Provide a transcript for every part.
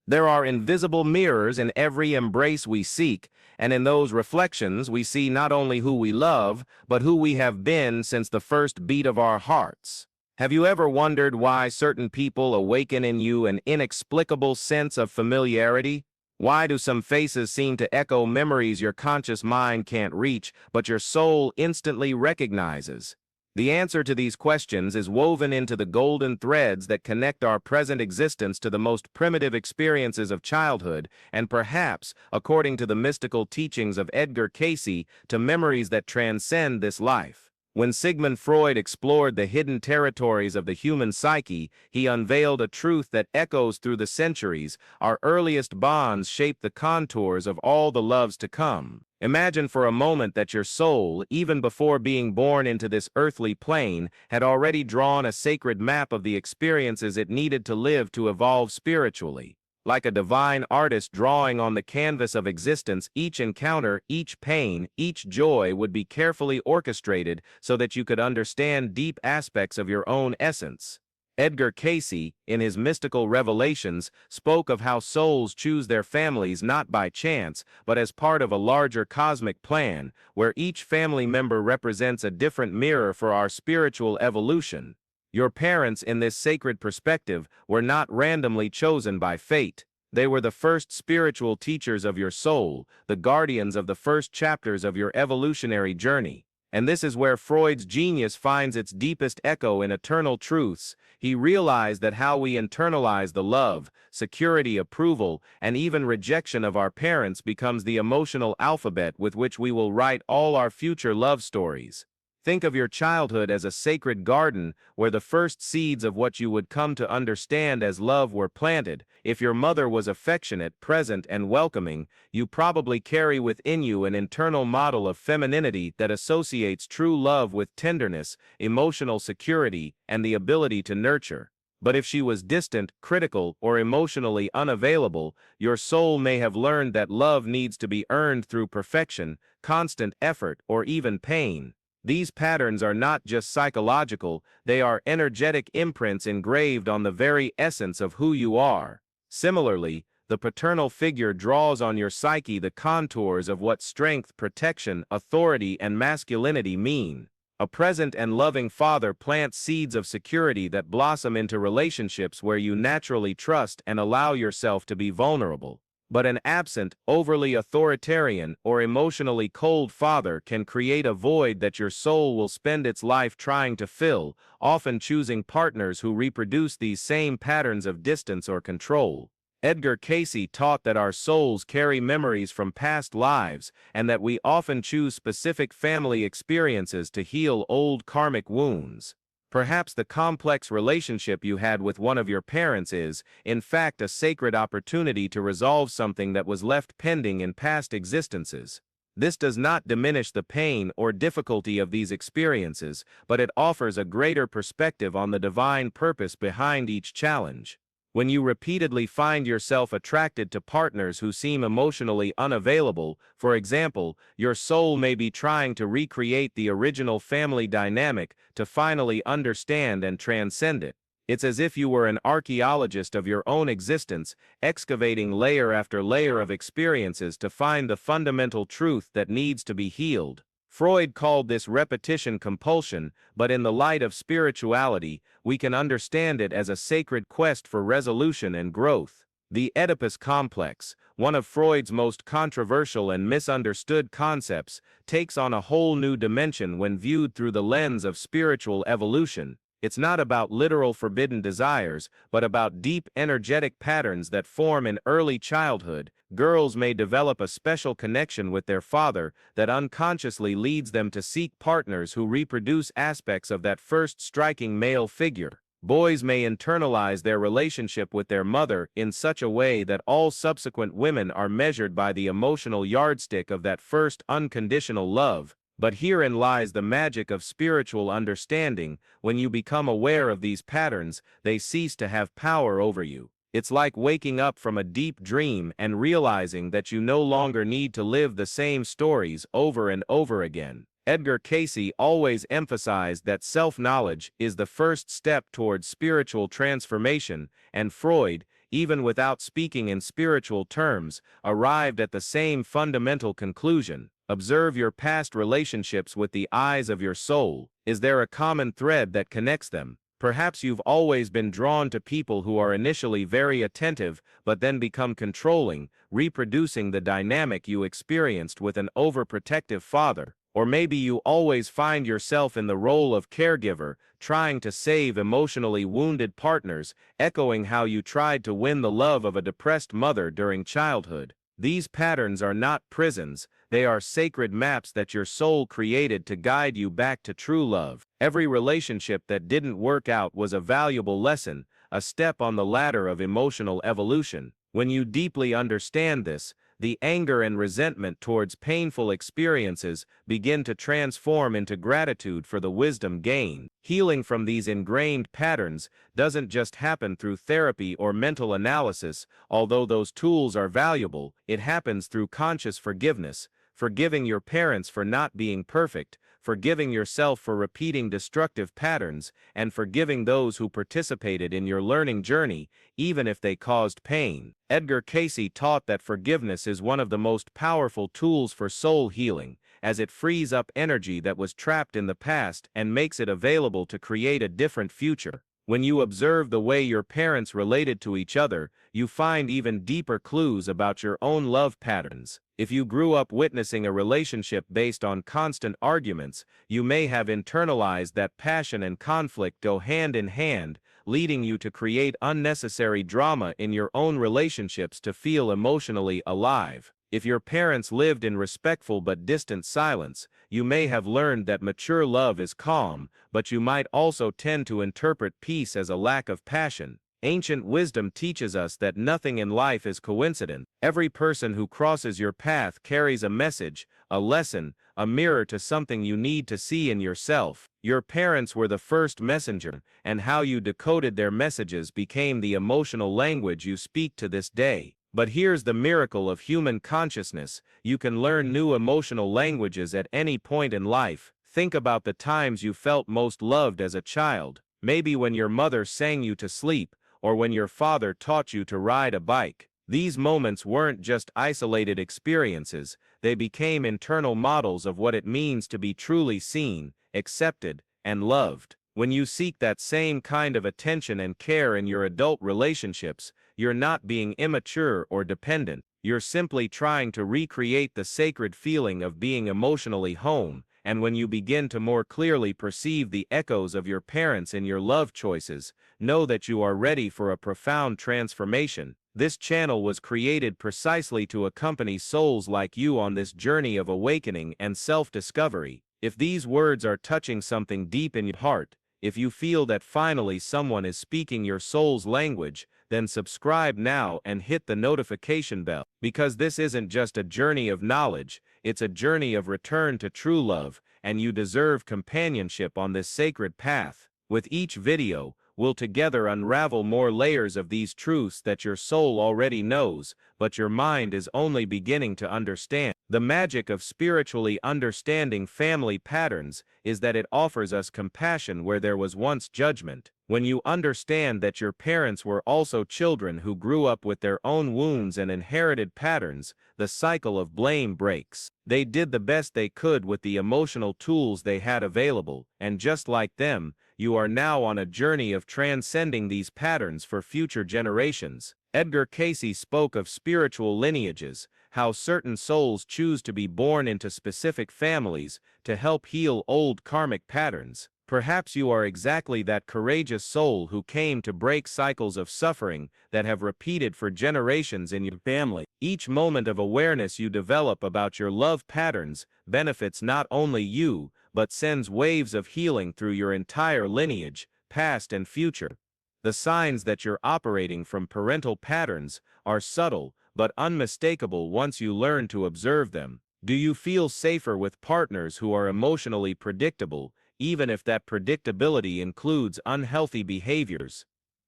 There are invisible mirrors in every embrace we seek, and in those reflections we see not only who we love, but who we have been since the first beat of our hearts. Have you ever wondered why certain people awaken in you an inexplicable sense of familiarity? Why do some faces seem to echo memories your conscious mind can't reach, but your soul instantly recognizes? The answer to these questions is woven into the golden threads that connect our present existence to the most primitive experiences of childhood, and perhaps, according to the mystical teachings of Edgar Cayce, to memories that transcend this life. When Sigmund Freud explored the hidden territories of the human psyche, he unveiled a truth that echoes through the centuries. Our earliest bonds shape the contours of all the loves to come. Imagine for a moment that your soul, even before being born into this earthly plane, had already drawn a sacred map of the experiences it needed to live to evolve spiritually. Like a divine artist drawing on the canvas of existence, each encounter, each pain, each joy would be carefully orchestrated so that you could understand deep aspects of your own essence. Edgar Cayce, in his mystical revelations, spoke of how souls choose their families not by chance, but as part of a larger cosmic plan, where each family member represents a different mirror for our spiritual evolution. Your parents, in this sacred perspective, were not randomly chosen by fate. They were the first spiritual teachers of your soul, the guardians of the first chapters of your evolutionary journey. And this is where Freud's genius finds its deepest echo in eternal truths. He realized that how we internalize the love, security, approval, and even rejection of our parents becomes the emotional alphabet with which we will write all our future love stories. Think of your childhood as a sacred garden where the first seeds of what you would come to understand as love were planted. If your mother was affectionate, present, and welcoming, you probably carry within you an internal model of femininity that associates true love with tenderness, emotional security, and the ability to nurture. But if she was distant, critical, or emotionally unavailable, your soul may have learned that love needs to be earned through perfection, constant effort, or even pain. These patterns are not just psychological, they are energetic imprints engraved on the very essence of who you are. Similarly, the paternal figure draws on your psyche the contours of what strength, protection, authority, and masculinity mean. A present and loving father plants seeds of security that blossom into relationships where you naturally trust and allow yourself to be vulnerable. But an absent, overly authoritarian, or emotionally cold father can create a void that your soul will spend its life trying to fill, often choosing partners who reproduce these same patterns of distance or control. Edgar Cayce taught that our souls carry memories from past lives, and that we often choose specific family experiences to heal old karmic wounds. Perhaps the complex relationship you had with one of your parents is, in fact, a sacred opportunity to resolve something that was left pending in past existences. This does not diminish the pain or difficulty of these experiences, but it offers a greater perspective on the divine purpose behind each challenge. When you repeatedly find yourself attracted to partners who seem emotionally unavailable, for example, your soul may be trying to recreate the original family dynamic to finally understand and transcend it. It's as if you were an archaeologist of your own existence, excavating layer after layer of experiences to find the fundamental truth that needs to be healed. Freud called this repetition compulsion, but in the light of spirituality, we can understand it as a sacred quest for resolution and growth. The Oedipus complex, one of Freud's most controversial and misunderstood concepts, takes on a whole new dimension when viewed through the lens of spiritual evolution. It's not about literal forbidden desires, but about deep energetic patterns that form in early childhood. Girls may develop a special connection with their father that unconsciously leads them to seek partners who reproduce aspects of that first striking male figure. Boys may internalize their relationship with their mother in such a way that all subsequent women are measured by the emotional yardstick of that first unconditional love. But herein lies the magic of spiritual understanding. When you become aware of these patterns, they cease to have power over you. It's like waking up from a deep dream and realizing that you no longer need to live the same stories over and over again. Edgar Cayce always emphasized that self-knowledge is the first step towards spiritual transformation, and Freud, even without speaking in spiritual terms, arrived at the same fundamental conclusion. Observe your past relationships with the eyes of your soul. Is there a common thread that connects them? Perhaps you've always been drawn to people who are initially very attentive but then become controlling, reproducing the dynamic you experienced with an overprotective father. Or maybe you always find yourself in the role of caregiver, trying to save emotionally wounded partners, echoing how you tried to win the love of a depressed mother during childhood. These patterns are not prisons, they are sacred maps that your soul created to guide you back to true love. Every relationship that didn't work out was a valuable lesson, a step on the ladder of emotional evolution. When you deeply understand this, the anger and resentment towards painful experiences begin to transform into gratitude for the wisdom gained. Healing from these ingrained patterns doesn't just happen through therapy or mental analysis, although those tools are valuable. It happens through conscious forgiveness, forgiving your parents for not being perfect, forgiving yourself for repeating destructive patterns, and forgiving those who participated in your learning journey, even if they caused pain. Edgar Cayce taught that forgiveness is one of the most powerful tools for soul healing, as it frees up energy that was trapped in the past and makes it available to create a different future. When you observe the way your parents related to each other, you find even deeper clues about your own love patterns. If you grew up witnessing a relationship based on constant arguments, you may have internalized that passion and conflict go hand in hand, leading you to create unnecessary drama in your own relationships to feel emotionally alive. If your parents lived in respectful but distant silence, you may have learned that mature love is calm, but you might also tend to interpret peace as a lack of passion. Ancient wisdom teaches us that nothing in life is coincident. Every person who crosses your path carries a message, a lesson, a mirror to something you need to see in yourself. Your parents were the first messenger, and how you decoded their messages became the emotional language you speak to this day. But here's the miracle of human consciousness: you can learn new emotional languages at any point in life. Think about the times you felt most loved as a child. Maybe when your mother sang you to sleep, or when your father taught you to ride a bike. These moments weren't just isolated experiences, they became internal models of what it means to be truly seen, accepted, and loved. When you seek that same kind of attention and care in your adult relationships, you're not being immature or dependent. You're simply trying to recreate the sacred feeling of being emotionally home. And when you begin to more clearly perceive the echoes of your parents in your love choices, know that you are ready for a profound transformation. This channel was created precisely to accompany souls like you on this journey of awakening and self-discovery. If these words are touching something deep in your heart, if you feel that finally someone is speaking your soul's language, then subscribe now and hit the notification bell, because this isn't just a journey of knowledge, it's a journey of return to true love, and you deserve companionship on this sacred path. With each video, we'll together unravel more layers of these truths that your soul already knows, but your mind is only beginning to understand. The magic of spiritually understanding family patterns is that it offers us compassion where there was once judgment. When you understand that your parents were also children who grew up with their own wounds and inherited patterns, the cycle of blame breaks. They did the best they could with the emotional tools they had available, and just like them, you are now on a journey of transcending these patterns for future generations. Edgar Cayce spoke of spiritual lineages, how certain souls choose to be born into specific families to help heal old karmic patterns. Perhaps you are exactly that courageous soul who came to break cycles of suffering that have repeated for generations in your family. Each moment of awareness you develop about your love patterns benefits not only you, but sends waves of healing through your entire lineage, past and future. The signs that you're operating from parental patterns are subtle but unmistakable once you learn to observe them. Do you feel safer with partners who are emotionally predictable, even if that predictability includes unhealthy behaviors?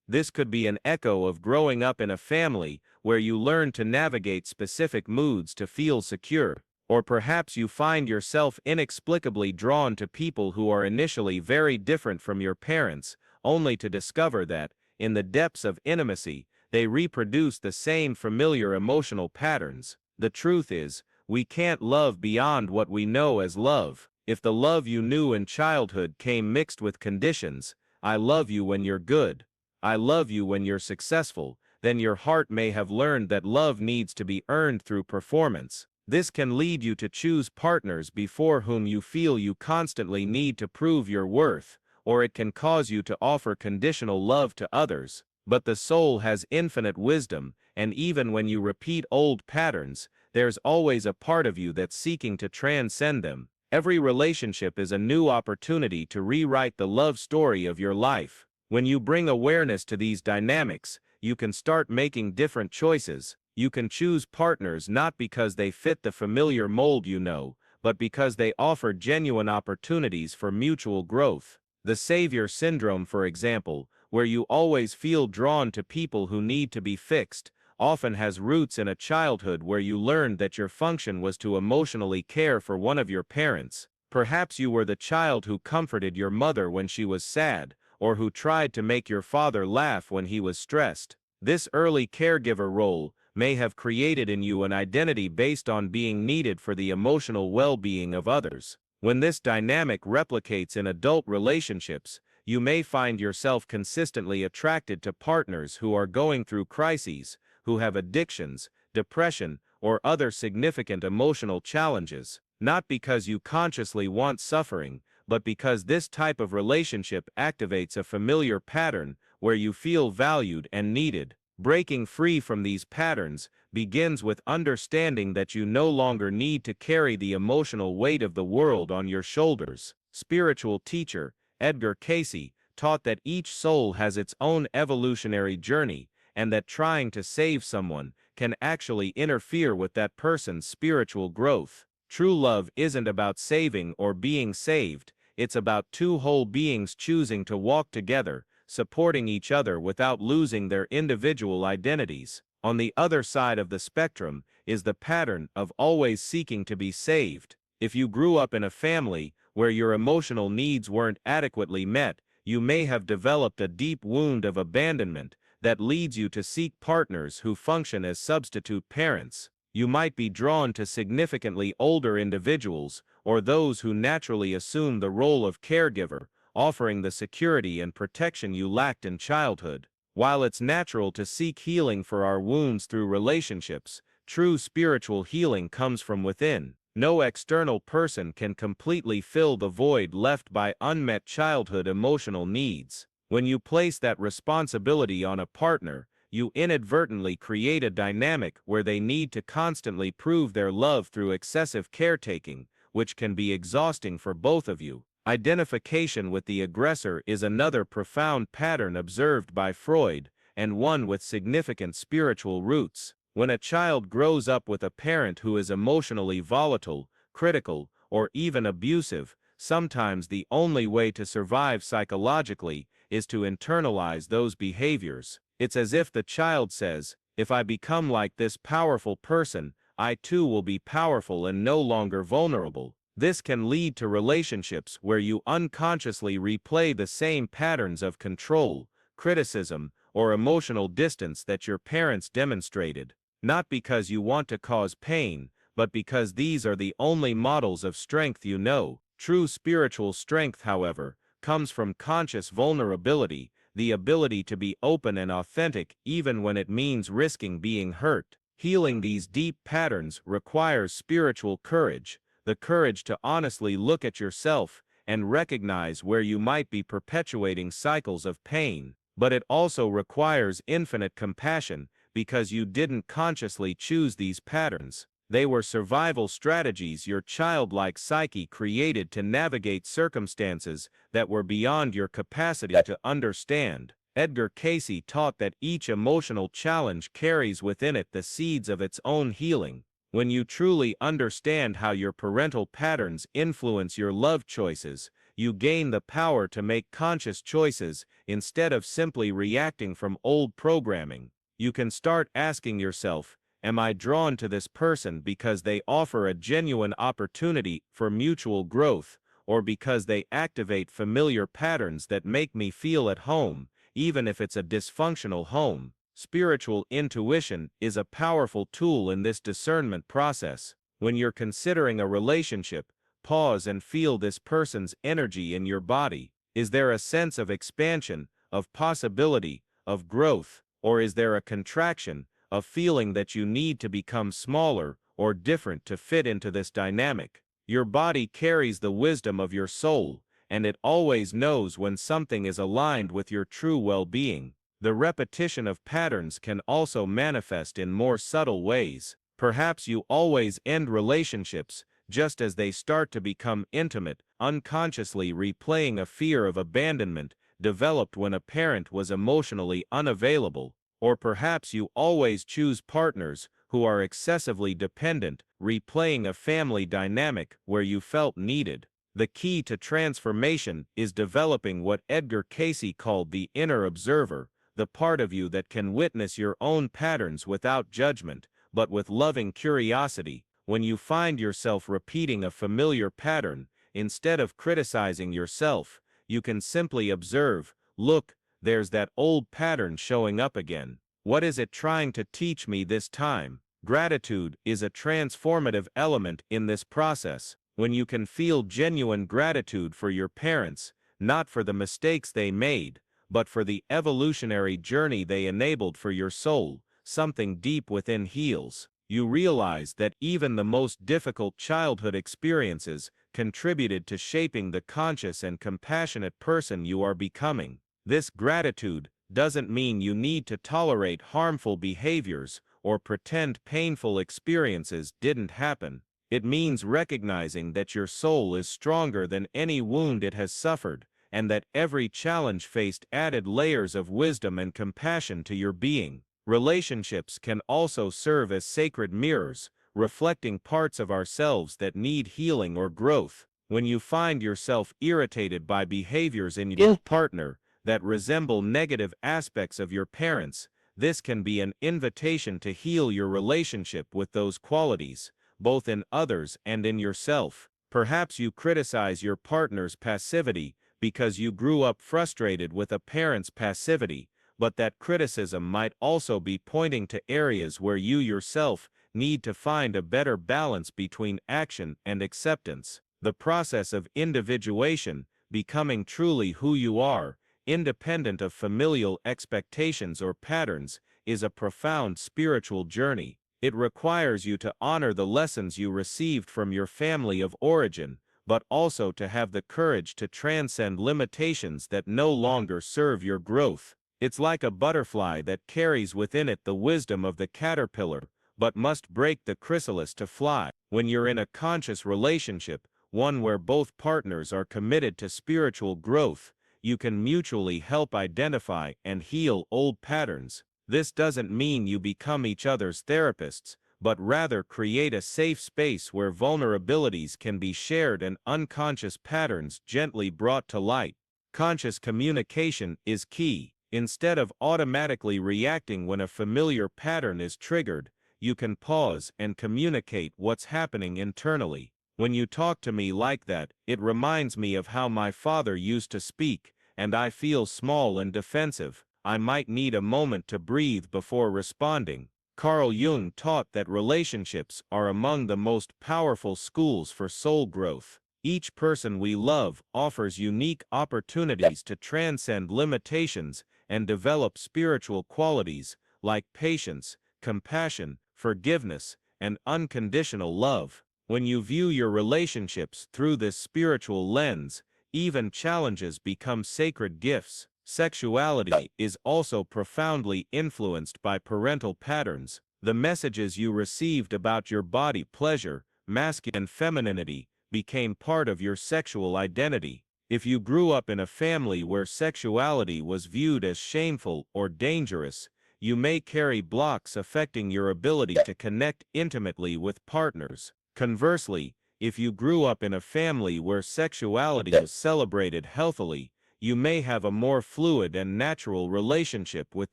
This could be an echo of growing up in a family where you learn to navigate specific moods to feel secure. Or perhaps you find yourself inexplicably drawn to people who are initially very different from your parents, only to discover that, in the depths of intimacy, they reproduce the same familiar emotional patterns. The truth is, we can't love beyond what we know as love. If the love you knew in childhood came mixed with conditions, I love you when you're good, I love you when you're successful, then your heart may have learned that love needs to be earned through performance. This can lead you to choose partners before whom you feel you constantly need to prove your worth, or it can cause you to offer conditional love to others. But the soul has infinite wisdom, and even when you repeat old patterns, there's always a part of you that's seeking to transcend them. Every relationship is a new opportunity to rewrite the love story of your life. When you bring awareness to these dynamics, you can start making different choices. You can choose partners not because they fit the familiar mold you know, but because they offer genuine opportunities for mutual growth. The savior syndrome, for example, where you always feel drawn to people who need to be fixed, often has roots in a childhood where you learned that your function was to emotionally care for one of your parents. Perhaps you were the child who comforted your mother when she was sad, or who tried to make your father laugh when he was stressed. This early caregiver role may have created in you an identity based on being needed for the emotional well-being of others. When this dynamic replicates in adult relationships, you may find yourself consistently attracted to partners who are going through crises, who have addictions, depression, or other significant emotional challenges, not because you consciously want suffering, but because this type of relationship activates a familiar pattern where you feel valued and needed. Breaking free from these patterns begins with understanding that you no longer need to carry the emotional weight of the world on your shoulders. Spiritual teacher Edgar Cayce taught that each soul has its own evolutionary journey, and that trying to save someone can actually interfere with that person's spiritual growth. True love isn't about saving or being saved, it's about two whole beings choosing to walk together, supporting each other without losing their individual identities. On the other side of the spectrum is the pattern of always seeking to be saved. If you grew up in a family where your emotional needs weren't adequately met, you may have developed a deep wound of abandonment that leads you to seek partners who function as substitute parents. You might be drawn to significantly older individuals or those who naturally assume the role of caregiver, offering the security and protection you lacked in childhood. While it's natural to seek healing for our wounds through relationships, true spiritual healing comes from within. No external person can completely fill the void left by unmet childhood emotional needs. When you place that responsibility on a partner, you inadvertently create a dynamic where they need to constantly prove their love through excessive caretaking, which can be exhausting for both of you. Identification with the aggressor is another profound pattern observed by Freud, and one with significant spiritual roots. When a child grows up with a parent who is emotionally volatile, critical, or even abusive, sometimes the only way to survive psychologically is to internalize those behaviors. It's as if the child says, "If I become like this powerful person, I too will be powerful and no longer vulnerable." This can lead to relationships where you unconsciously replay the same patterns of control, criticism, or emotional distance that your parents demonstrated, not because you want to cause pain, but because these are the only models of strength you know. True spiritual strength, however, comes from conscious vulnerability, the ability to be open and authentic even when it means risking being hurt. Healing these deep patterns requires spiritual courage, the courage to honestly look at yourself and recognize where you might be perpetuating cycles of pain. But it also requires infinite compassion, because you didn't consciously choose these patterns. They were survival strategies your childlike psyche created to navigate circumstances that were beyond your capacity to understand. Edgar Cayce taught that each emotional challenge carries within it the seeds of its own healing. When you truly understand how your parental patterns influence your love choices, you gain the power to make conscious choices instead of simply reacting from old programming. You can start asking yourself, am I drawn to this person because they offer a genuine opportunity for mutual growth, or because they activate familiar patterns that make me feel at home, even if it's a dysfunctional home? Spiritual intuition is a powerful tool in this discernment process. When you're considering a relationship, pause and feel this person's energy in your body. Is there a sense of expansion, of possibility, of growth, or is there a contraction, a feeling that you need to become smaller or different to fit into this dynamic? Your body carries the wisdom of your soul, and it always knows when something is aligned with your true well-being. The repetition of patterns can also manifest in more subtle ways. Perhaps you always end relationships just as they start to become intimate, unconsciously replaying a fear of abandonment developed when a parent was emotionally unavailable. Or perhaps you always choose partners who are excessively dependent, replaying a family dynamic where you felt needed. The key to transformation is developing what Edgar Cayce called the inner observer, the part of you that can witness your own patterns without judgment, but with loving curiosity. When you find yourself repeating a familiar pattern, instead of criticizing yourself, you can simply observe, look, there's that old pattern showing up again. What is it trying to teach me this time? Gratitude is a transformative element in this process. When you can feel genuine gratitude for your parents, not for the mistakes they made, but for the evolutionary journey they enabled for your soul, something deep within heals. You realize that even the most difficult childhood experiences contributed to shaping the conscious and compassionate person you are becoming. This gratitude doesn't mean you need to tolerate harmful behaviors or pretend painful experiences didn't happen. It means recognizing that your soul is stronger than any wound it has suffered, and that every challenge faced added layers of wisdom and compassion to your being. Relationships can also serve as sacred mirrors, reflecting parts of ourselves that need healing or growth. When you find yourself irritated by behaviors in your partner that resemble negative aspects of your parents, this can be an invitation to heal your relationship with those qualities, both in others and in yourself. Perhaps you criticize your partner's passivity because you grew up frustrated with a parent's passivity, but that criticism might also be pointing to areas where you yourself need to find a better balance between action and acceptance. The process of individuation, becoming truly who you are, independent of familial expectations or patterns, is a profound spiritual journey. It requires you to honor the lessons you received from your family of origin, but also to have the courage to transcend limitations that no longer serve your growth. It's like a butterfly that carries within it the wisdom of the caterpillar, but must break the chrysalis to fly. When you're in a conscious relationship, one where both partners are committed to spiritual growth, you can mutually help identify and heal old patterns. This doesn't mean you become each other's therapists, but rather create a safe space where vulnerabilities can be shared and unconscious patterns gently brought to light. Conscious communication is key. Instead of automatically reacting when a familiar pattern is triggered, you can pause and communicate what's happening internally. When you talk to me like that, it reminds me of how my father used to speak, and I feel small and defensive. I might need a moment to breathe before responding. Carl Jung taught that relationships are among the most powerful schools for soul growth. Each person we love offers unique opportunities to transcend limitations and develop spiritual qualities like patience, compassion, forgiveness, and unconditional love. When you view your relationships through this spiritual lens, even challenges become sacred gifts. Sexuality is also profoundly influenced by parental patterns. The messages you received about your body pleasure, masculine and femininity, became part of your sexual identity. If you grew up in a family where sexuality was viewed as shameful or dangerous, you may carry blocks affecting your ability to connect intimately with partners. Conversely, if you grew up in a family where sexuality was celebrated healthily, you may have a more fluid and natural relationship with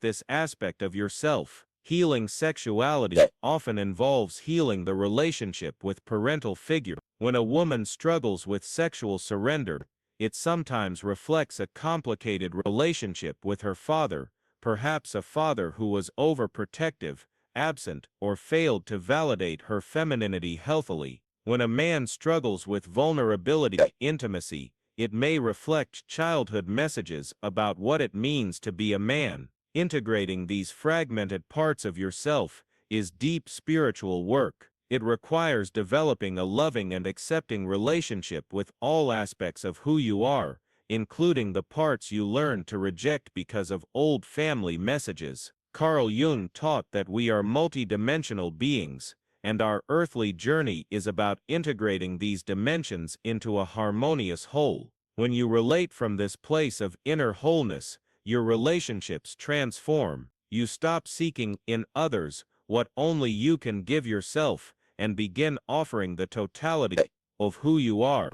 this aspect of yourself. Healing sexuality often involves healing the relationship with parental figure. When a woman struggles with sexual surrender, it sometimes reflects a complicated relationship with her father, perhaps a father who was overprotective, absent, or failed to validate her femininity healthily. When a man struggles with vulnerability, intimacy, it may reflect childhood messages about what it means to be a man. Integrating these fragmented parts of yourself is deep spiritual work. It requires developing a loving and accepting relationship with all aspects of who you are, including the parts you learn to reject because of old family messages. Carl Jung taught that we are multidimensional beings, and our earthly journey is about integrating these dimensions into a harmonious whole. When you relate from this place of inner wholeness, your relationships transform. You stop seeking in others what only you can give yourself, and begin offering the totality of who you are.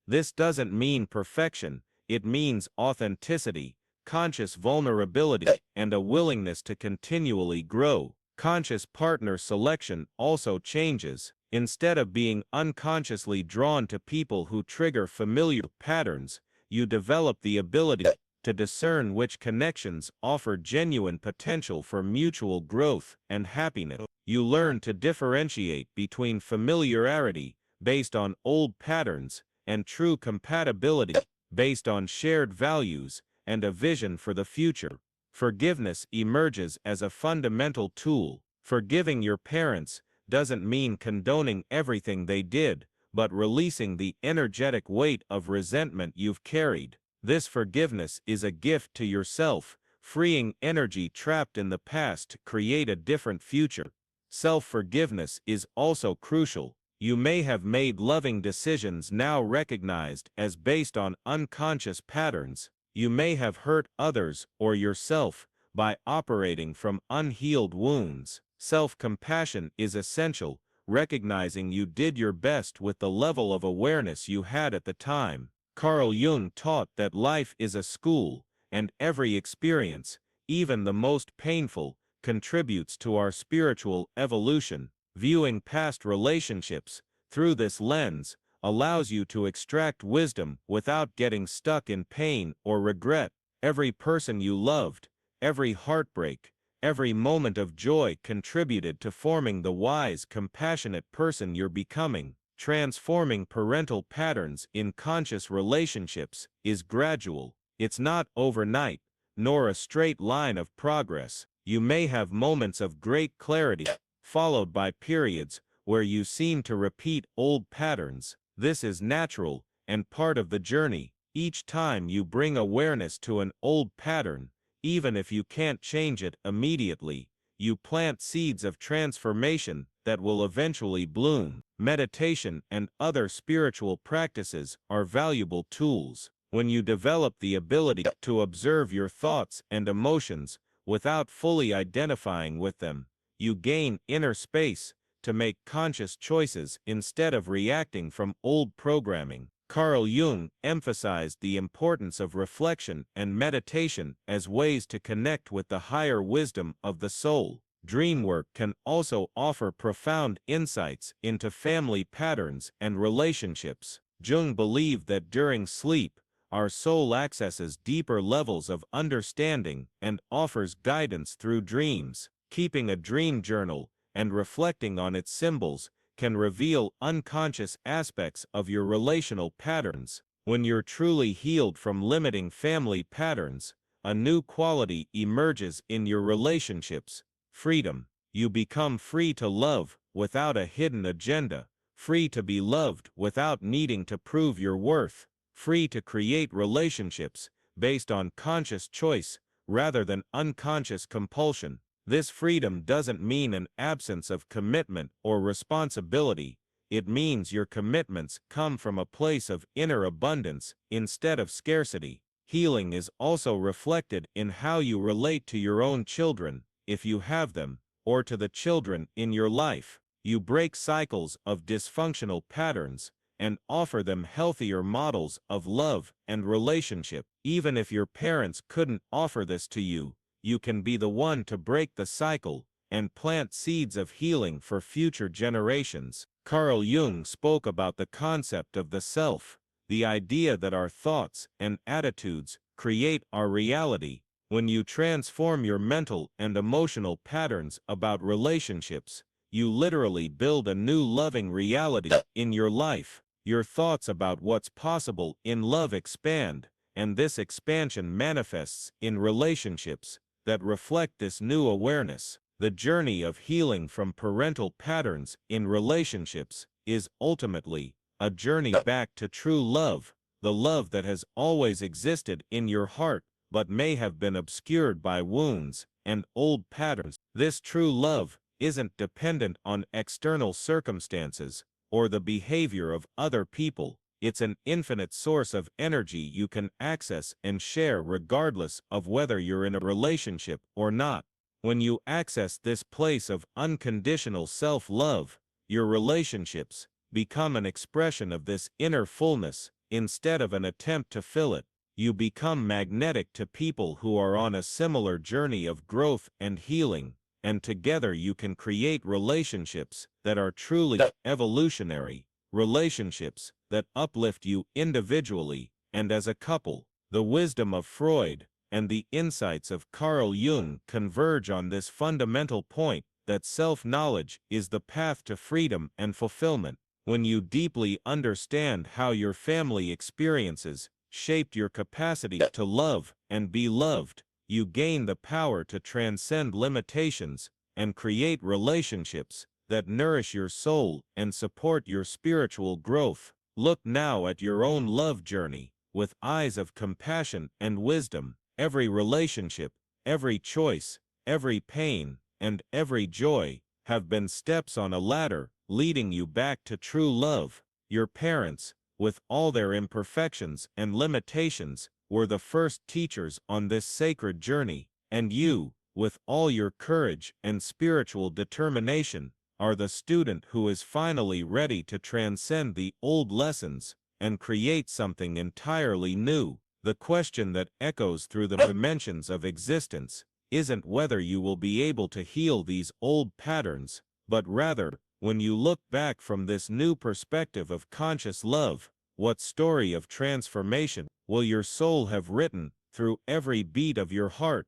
This doesn't mean perfection, it means authenticity, conscious vulnerability, and a willingness to continually grow. Conscious partner selection also changes. Instead of being unconsciously drawn to people who trigger familiar patterns, you develop the ability to discern which connections offer genuine potential for mutual growth and happiness. You learn to differentiate between familiarity, based on old patterns, and true compatibility, based on shared values and a vision for the future. Forgiveness emerges as a fundamental tool. Forgiving your parents doesn't mean condoning everything they did, but releasing the energetic weight of resentment you've carried. This forgiveness is a gift to yourself, freeing energy trapped in the past to create a different future. Self-forgiveness is also crucial. You may have made loving decisions now recognized as based on unconscious patterns. You may have hurt others or yourself by operating from unhealed wounds. Self-compassion is essential, recognizing you did your best with the level of awareness you had at the time. Carl Jung taught that life is a school, and every experience, even the most painful, contributes to our spiritual evolution. Viewing past relationships through this lens allows you to extract wisdom without getting stuck in pain or regret. Every person you loved, every heartbreak, every moment of joy contributed to forming the wise, compassionate person you're becoming. Transforming parental patterns in conscious relationships is gradual. It's not overnight, nor a straight line of progress. You may have moments of great clarity, followed by periods where you seem to repeat old patterns. This is natural and part of the journey. Each time you bring awareness to an old pattern, even if you can't change it immediately, you plant seeds of transformation that will eventually bloom. Meditation and other spiritual practices are valuable tools. When you develop the ability to observe your thoughts and emotions without fully identifying with them, you gain inner space to make conscious choices instead of reacting from old programming. Carl Jung emphasized the importance of reflection and meditation as ways to connect with the higher wisdom of the soul. Dream work can also offer profound insights into family patterns and relationships. Jung believed that during sleep, our soul accesses deeper levels of understanding and offers guidance through dreams. Keeping a dream journal and reflecting on its symbols can reveal unconscious aspects of your relational patterns. When you're truly healed from limiting family patterns, a new quality emerges in your relationships: freedom. You become free to love without a hidden agenda, free to be loved without needing to prove your worth, free to create relationships based on conscious choice rather than unconscious compulsion. This freedom doesn't mean an absence of commitment or responsibility. It means your commitments come from a place of inner abundance instead of scarcity. Healing is also reflected in how you relate to your own children, if you have them, or to the children in your life. You break cycles of dysfunctional patterns and offer them healthier models of love and relationship. Even if your parents couldn't offer this to you, you can be the one to break the cycle and plant seeds of healing for future generations. Carl Jung spoke about the concept of the self, the idea that our thoughts and attitudes create our reality. When you transform your mental and emotional patterns about relationships, you literally build a new loving reality in your life. Your thoughts about what's possible in love expand, and this expansion manifests in relationships that reflect this new awareness. The journey of healing from parental patterns in relationships is ultimately a journey back to true love, the love that has always existed in your heart but may have been obscured by wounds and old patterns. This true love isn't dependent on external circumstances or the behavior of other people. It's an infinite source of energy you can access and share regardless of whether you're in a relationship or not. When you access this place of unconditional self-love, your relationships become an expression of this inner fullness instead of an attempt to fill it. You become magnetic to people who are on a similar journey of growth and healing, and together you can create relationships that are truly evolutionary, relationships that uplift you individually and as a couple. The wisdom of Freud and the insights of Carl Jung converge on this fundamental point that self-knowledge is the path to freedom and fulfillment. When you deeply understand how your family experiences shaped your capacity to love and be loved, you gain the power to transcend limitations and create relationships that nourish your soul and support your spiritual growth. Look now at your own love journey with eyes of compassion and wisdom. Every relationship, every choice, every pain, and every joy have been steps on a ladder leading you back to true love. Your parents, with all their imperfections and limitations, were the first teachers on this sacred journey, and you, with all your courage and spiritual determination, are the student who is finally ready to transcend the old lessons and create something entirely new. The question that echoes through the dimensions of existence isn't whether you will be able to heal these old patterns, but rather, when you look back from this new perspective of conscious love, what story of transformation will your soul have written through every beat of your heart?